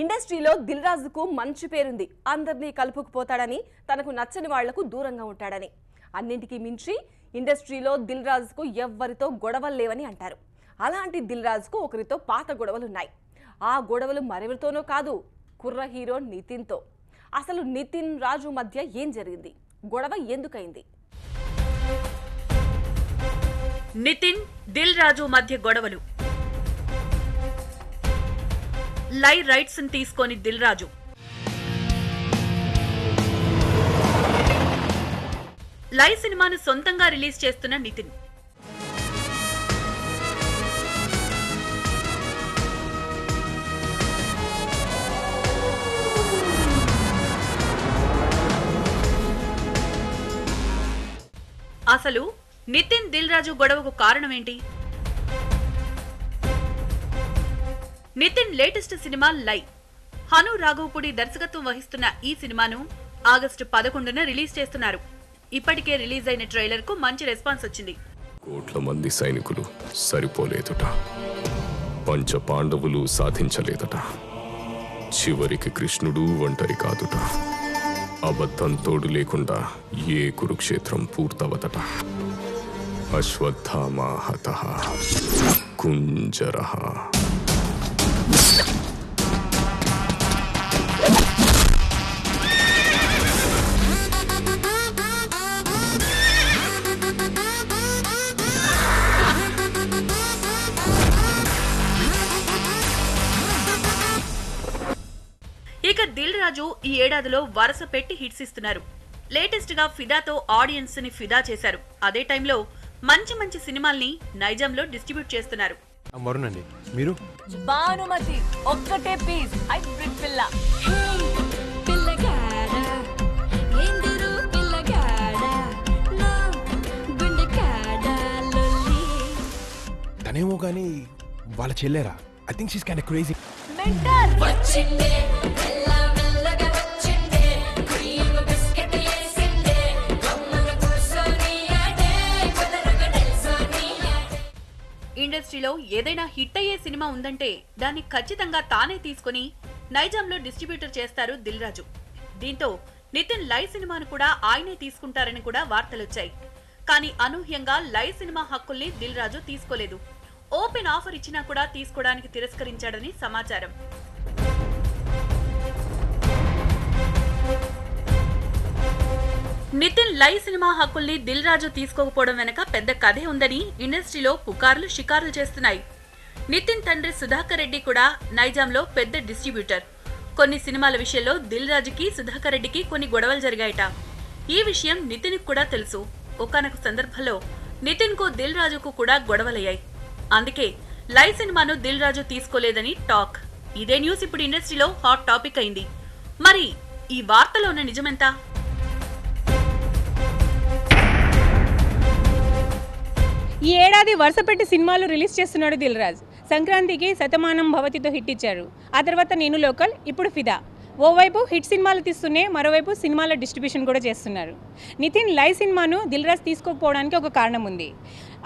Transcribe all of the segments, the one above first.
ఇండస్ట్రీలో దిల్ రాజుకు మంచి పేరుంది. అందర్నీ కలుపుకుపోతాడని, తనకు నచ్చని వాళ్లకు దూరంగా ఉంటాడని. అన్నింటికీ మించి ఇండస్ట్రీలో దిల్ రాజుకు ఎవ్వరితో గొడవలు లేవని అంటారు. అలాంటి దిల్ రాజుకు ఒకరితో పాత గొడవలున్నాయి. ఆ గొడవలు మరెవరితోనో కాదు, కుర్ర హీరో నితిన్తో. అసలు నితిన్ రాజు మధ్య ఏం జరిగింది? గొడవ ఎందుకైంది? నితిన్ దిల్ రాజు మధ్య గొడవలు. లై రైట్స్ ని తీసుకొని దిల్ రాజు లై సినిమాను సొంతంగా రిలీజ్ చేస్తున్న నితిన్. అసలు నితిన్ దిల్ రాజు గొడవకు కారణమేంటి? నితిన్ లేటెస్ట్ సినిమా లై. హను రాఘవపూడి దర్శకత్వం వహిస్తున్న ఈ సినిమాను ఆగస్టు 11న రిలీజ్ చేస్తున్నారు. ఇప్పటికే రిలీజ్ అయిన ట్రైలర్ కు మంచి రెస్పాన్స్ వచ్చింది. కోట్ల మంది సైనికులు సరిపోలేదుట, పంచ పాండవులు సాధించలేదట, చివరికి కృష్ణుడు ఒంటరి కాదుట, అబద్ధం తోడు లేకుండా ఏ కురుక్షేత్రం పూర్తవదట, అశ్వత్థామా హతః కుంజరః. ఇక దిల్ రాజు ఈ ఏడాదిలో వరుస పెట్టి హిట్స్ ఇస్తున్నారు. లేటెస్ట్ గా ఫిదాతో ఆడియన్స్ ని ఫిదా చేశారు. అదే టైంలో మంచి మంచి సినిమాల్ని నైజాంలో డిస్ట్రిబ్యూట్ చేస్తున్నారు. మీరు భానుమతి ఒక్కటే పీస్ హైబ్రిడ్ పిల్ల. తనేమో కానీ వాళ్ళ చెల్లేరా? I think she's kind crazy. Mental ఇండస్ట్రీలో ఏదైనా హిట్ అయ్యే సినిమా ఉందంటే దాన్ని ఖచ్చితంగా తానే తీసుకుని నైజాంలో డిస్ట్రిబ్యూటర్ చేస్తారు దిల్ రాజు. దీంతో నితిన్ లై సినిమాను కూడా ఆయనే తీసుకుంటారని కూడా వార్తలొచ్చాయి. కానీ అనూహ్యంగా లై సినిమా హక్కుల్ని దిల్ రాజు తీసుకోలేదు. ఓపెన్ ఆఫర్ ఇచ్చినా కూడా తీసుకోవడానికి తిరస్కరించాడని సమాచారం. నితిన్ లై సినిమా హక్కుల్ని దిల్ రాజు తీసుకోకపోవడం వెనక పెద్ద కథే ఉందని ఇండస్ట్రీలో పుకార్లు షికారులు చేస్తున్నాయి. నితిన్ తండ్రి సుధాకర్ రెడ్డి కూడా నైజాంలో పెద్ద డిస్ట్రిబ్యూటర్. కొన్ని సినిమాల విషయంలో దిల్ రాజుకి సుధాకర్ రెడ్డికి కొన్ని గొడవలు జరిగాయట. ఈ విషయం నితిన్ కూడా తెలుసు. ఒకానొక సందర్భంలో నితిన్ కు దిల్ రాజుకు కూడా గొడవలయ్యాయి. అందుకే లై సినిమాను దిల్ రాజు తీసుకోలేదని టాక్. ఇదే న్యూస్ ఇప్పుడు ఇండస్ట్రీలో హాట్ టాపిక్ అయింది. మరి ఈ వార్తలో ఉన్న నిజమెంత? ఈ ఏడాది వరుసపెట్టి సినిమాలు రిలీజ్ చేస్తున్నాడు దిల్ రాజు. సంక్రాంతికి శతమానం భవతితో హిట్ ఇచ్చారు. ఆ తర్వాత నేను లోకల్, ఇప్పుడు ఫిదా. ఓవైపు హిట్ సినిమాలు తీస్తూనే మరోవైపు సినిమాల డిస్ట్రిబ్యూషన్ కూడా చేస్తున్నారు. నితిన్ లై సినిమాను దిల్ రాజు తీసుకోకపోవడానికి ఒక కారణం ఉంది.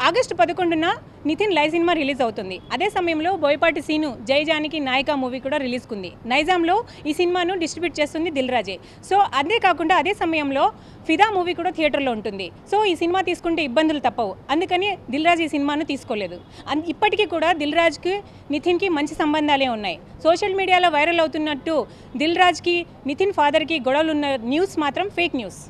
ఆగస్టు 11న నితిన్ లై సినిమా రిలీజ్ అవుతుంది. అదే సమయంలో బోయపాటి సీను జై జానకి నాయిక మూవీ కూడా రిలీజ్కుంది. నైజాంలో ఈ సినిమాను డిస్ట్రిబ్యూట్ చేస్తుంది దిల్ రాజే. సో అంతేకాకుండా అదే సమయంలో ఫిదా మూవీ కూడా థియేటర్లో ఉంటుంది. సో ఈ సినిమా తీసుకుంటే ఇబ్బందులు తప్పవు. అందుకని దిల్ రాజు ఈ సినిమాను తీసుకోలేదు. ఇప్పటికీ కూడా దిల్ రాజుకి నితిన్కి మంచి సంబంధాలే ఉన్నాయి. సోషల్ మీడియాలో వైరల్ అవుతున్నట్టు దిల్ రాజుకి నితిన్ ఫాదర్కి గొడవలున్న న్యూస్ మాత్రం ఫేక్ న్యూస్.